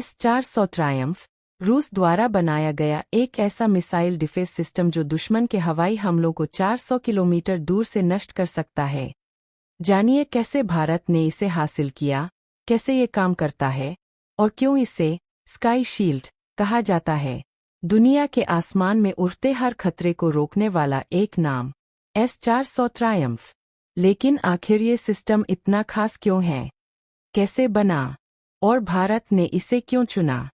S-400 Triumph रूस द्वारा बनाया गया एक ऐसा मिसाइल डिफेंस सिस्टम जो दुश्मन के हवाई हमलों को 400 किलोमीटर दूर से नष्ट कर सकता है। जानिए कैसे भारत ने इसे हासिल किया, कैसे ये काम करता है और क्यों इसे स्काई शील्ड कहा जाता है। दुनिया के आसमान में उड़ते हर खतरे को रोकने वाला एक नाम S-400 ट्रायम्फ। लेकिन आखिर ये सिस्टम इतना खास क्यों है, कैसे बना और भारत ने इसे क्यों चुना।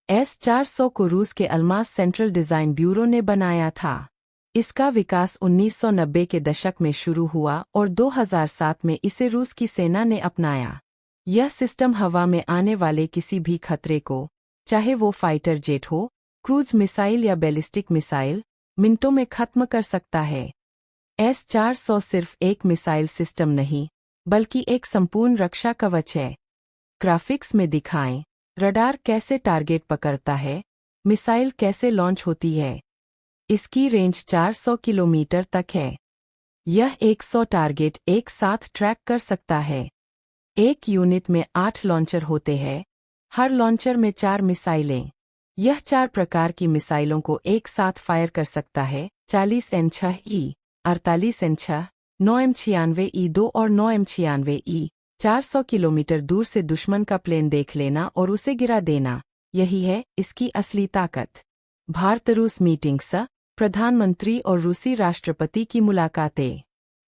S-400 को रूस के अल्मास सेंट्रल डिज़ाइन ब्यूरो ने बनाया था। इसका विकास 1990 के दशक में शुरू हुआ और 2007 में इसे रूस की सेना ने अपनाया। यह सिस्टम हवा में आने वाले किसी भी खतरे को, चाहे वो फाइटर जेट हो, क्रूज मिसाइल या बैलिस्टिक मिसाइल, मिनटों में खत्म कर सकता है। S-400 सिर्फ एक मिसाइल सिस्टम नहीं, बल्कि एक संपूर्ण रक्षा कवच है। ग्राफिक्स में दिखाएं, रडार कैसे टारगेट पकड़ता है, मिसाइल कैसे लॉन्च होती है। इसकी रेंज 400 किलोमीटर तक है। यह 100 टारगेट एक साथ ट्रैक कर सकता है। एक यूनिट में 8 लॉन्चर होते हैं, हर लॉन्चर में 4 मिसाइलें। यह 4 प्रकार की मिसाइलों को एक साथ फायर कर सकता है, 40M6E, 48M6, 9M96E2 और 9M96E। 400 किलोमीटर दूर से दुश्मन का प्लेन देख लेना और उसे गिरा देना, यही है इसकी असली ताकत। भारत-रूस मीटिंग्स, प्रधानमंत्री और रूसी राष्ट्रपति की मुलाकातें।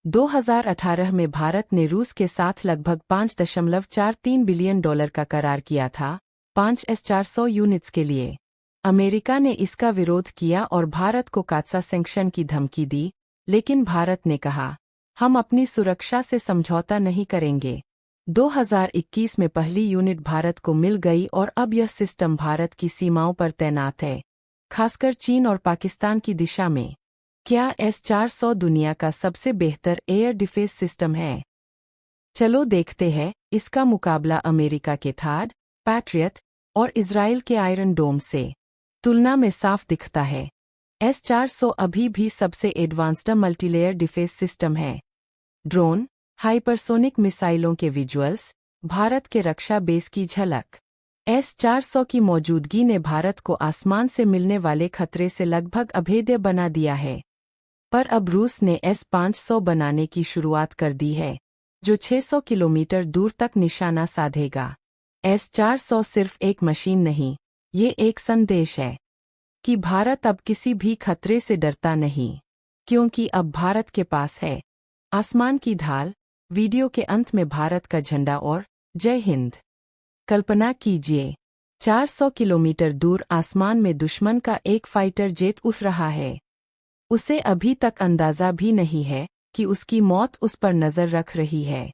2018 में भारत ने रूस के साथ लगभग $5.43 बिलियन का करार किया था, 5 S-400 यूनिट्स के लिए। अमेरिका ने इसका विरोध किया और भारत को कात्सा सैंक्शन की धमकी दी, लेकिन भारत ने कहा, हम अपनी सुरक्षा से समझौता नहीं करेंगे। 2021 में पहली यूनिट भारत को मिल गई और अब यह सिस्टम भारत की सीमाओं पर तैनात है, खासकर चीन और पाकिस्तान की दिशा में। क्या S-400 दुनिया का सबसे बेहतर एयर डिफेंस सिस्टम है? चलो देखते हैं इसका मुकाबला अमेरिका के थाड, पैट्रियट और इजराइल के आयरन डोम से। तुलना में साफ दिखता है, S-400 अभी भी सबसे एडवांस्ड मल्टीलेयर डिफेंस सिस्टम है। ड्रोन, हाइपरसोनिक मिसाइलों के विजुअल्स, भारत के रक्षा बेस की झलक। S-400 की मौजूदगी ने भारत को आसमान से मिलने वाले खतरे से लगभग अभेद्य बना दिया है। पर अब रूस ने S-500 बनाने की शुरुआत कर दी है, जो 600 किलोमीटर दूर तक निशाना साधेगा। S-400 सिर्फ एक मशीन नहीं, ये एक संदेश है कि भारत अब किसी भी खतरे से डरता नहीं, क्योंकि अब भारत के पास है आसमान की ढाल। वीडियो के अंत में भारत का झंडा और जय हिंद। कल्पना कीजिए, 400 किलोमीटर दूर आसमान में दुश्मन का एक फाइटर जेट उड़ रहा है। उसे अभी तक अंदाजा भी नहीं है कि उसकी मौत उस पर नजर रख रही है,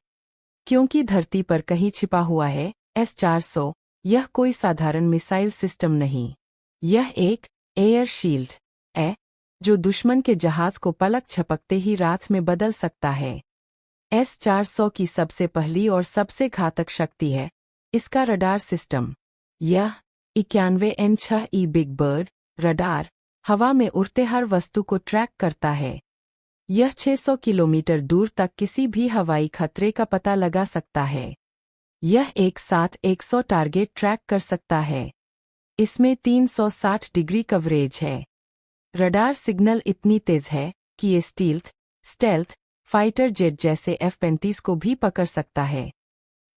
क्योंकि धरती पर कहीं छिपा हुआ है। S-400 यह कोई साधारण मिसाइल सिस्टम नहीं, यह एक एयर शील्ड है जो दुश्मन के जहाज को पलक झपकते ही रात में बदल सकता है। S-400 की सबसे पहली और सबसे घातक शक्ति है इसका रडार सिस्टम। यह 91M6E बिग बर्ड रडार हवा में उड़ते हर वस्तु को ट्रैक करता है। यह 600 किलोमीटर दूर तक किसी भी हवाई खतरे का पता लगा सकता है। यह एक साथ 100 टारगेट ट्रैक कर सकता है। इसमें 360 डिग्री कवरेज है। रडार सिग्नल इतनी तेज है कि ये स्टेल्थ फाइटर जेट जैसे F-35 को भी पकड़ सकता है।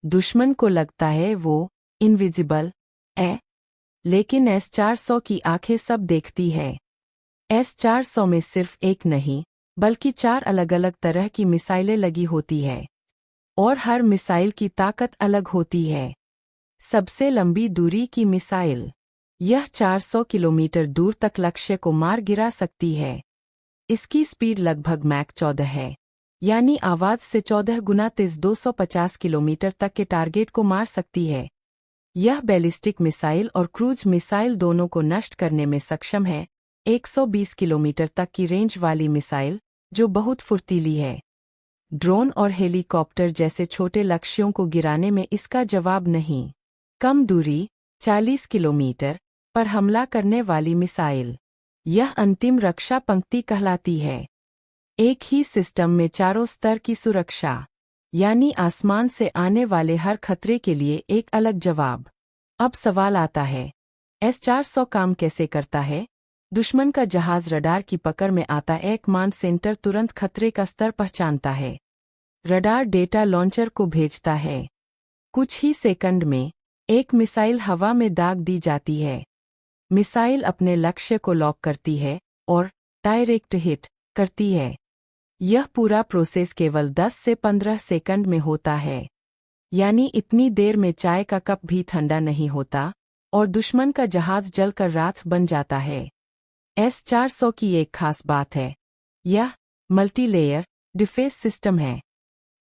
दुश्मन को लगता है वो इनविजिबल है, लेकिन S-400 की आंखें सब देखती है। S-400 में सिर्फ एक नहीं, बल्कि 4 अलग-अलग तरह की मिसाइलें लगी होती है, और हर मिसाइल की ताकत अलग होती है। सबसे लंबी दूरी की मिसाइल, यह 400 किलोमीटर दूर तक लक्ष्य को मार गिरा सकती है। इसकी स्पीड लगभग मैक 14 है, यानी आवाज से 14 गुना तेज 250 किलोमीटर तक के टारगेट को मार सकती है। यह बैलिस्टिक मिसाइल और क्रूज मिसाइल दोनों को नष्ट करने में सक्षम है। 120 किलोमीटर तक की रेंज वाली मिसाइल, जो बहुत फुर्तीली है। ड्रोन और हेलीकॉप्टर जैसे छोटे लक्ष्यों को गिराने में इसका जवाब नहीं। कम दूरी 40 किलोमीटर पर हमला करने वाली मिसाइल, यह अंतिम रक्षा पंक्ति कहलाती है। एक ही सिस्टम में चारों स्तर की सुरक्षा, यानी आसमान से आने वाले हर खतरे के लिए एक अलग जवाब। अब सवाल आता है, S-400 काम कैसे करता है? दुश्मन का जहाज रडार की पकड़ में आता एक कमांड सेंटर तुरंत खतरे का स्तर पहचानता है। रडार डेटा लॉन्चर को भेजता है। कुछ ही सेकंड में एक मिसाइल हवा में दाग दी जाती है। मिसाइल अपने लक्ष्य को लॉक करती है और डायरेक्ट हिट करती है। यह पूरा प्रोसेस केवल 10 से 15 सेकंड में होता है। यानी इतनी देर में चाय का कप भी ठंडा नहीं होता और दुश्मन का जहाज जलकर राख बन जाता है। S-400 की एक खास बात है, यह मल्टी-लेयर डिफेंस सिस्टम है।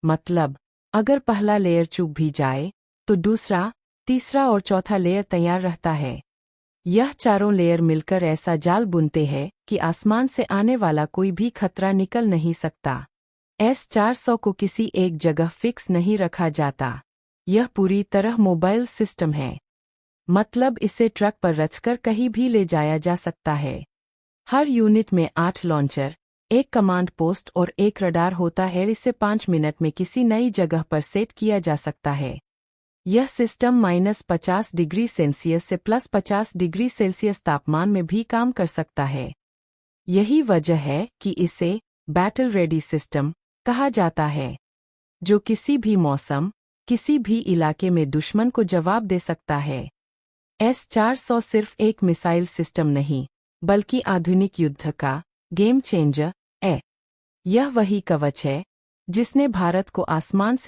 मतलब, अगर पहला लेयर चूक भी जाए तो दूसरा, तीसरा और चौथा लेयर तैयार रहता है। यह चारों लेयर मिलकर ऐसा जाल बुनते हैं कि आसमान से आने वाला कोई भी खतरा निकल नहीं सकता। S-400 को किसी एक जगह फिक्स नहीं रखा जाता। यह पूरी तरह मोबाइल सिस्टम है। मतलब इसे ट्रक पर रखकर कहीं भी ले जाया जा सकता है। हर यूनिट में 8 लॉन्चर, एक कमांड पोस्ट और एक रडार होता है। इसे 5 मिनट में किसी नई जगह पर सेट किया जा सकता है। यह सिस्टम -50 डिग्री सेल्सियस से +50 डिग्री सेल्सियस तापमान में भी काम कर सकता है। यही वजह है कि इसे बैटल रेडी सिस्टम कहा जाता है, जो किसी भी मौसम, किसी भी इलाके में दुश्मन को जवाब दे सकता है। S-400 सिर्फ एक मिसाइल सिस्टम नहीं, बल्कि आधुनिक युद्ध का गेम चेंजर है। यह वही कवच है जिसने भारत को आसमान से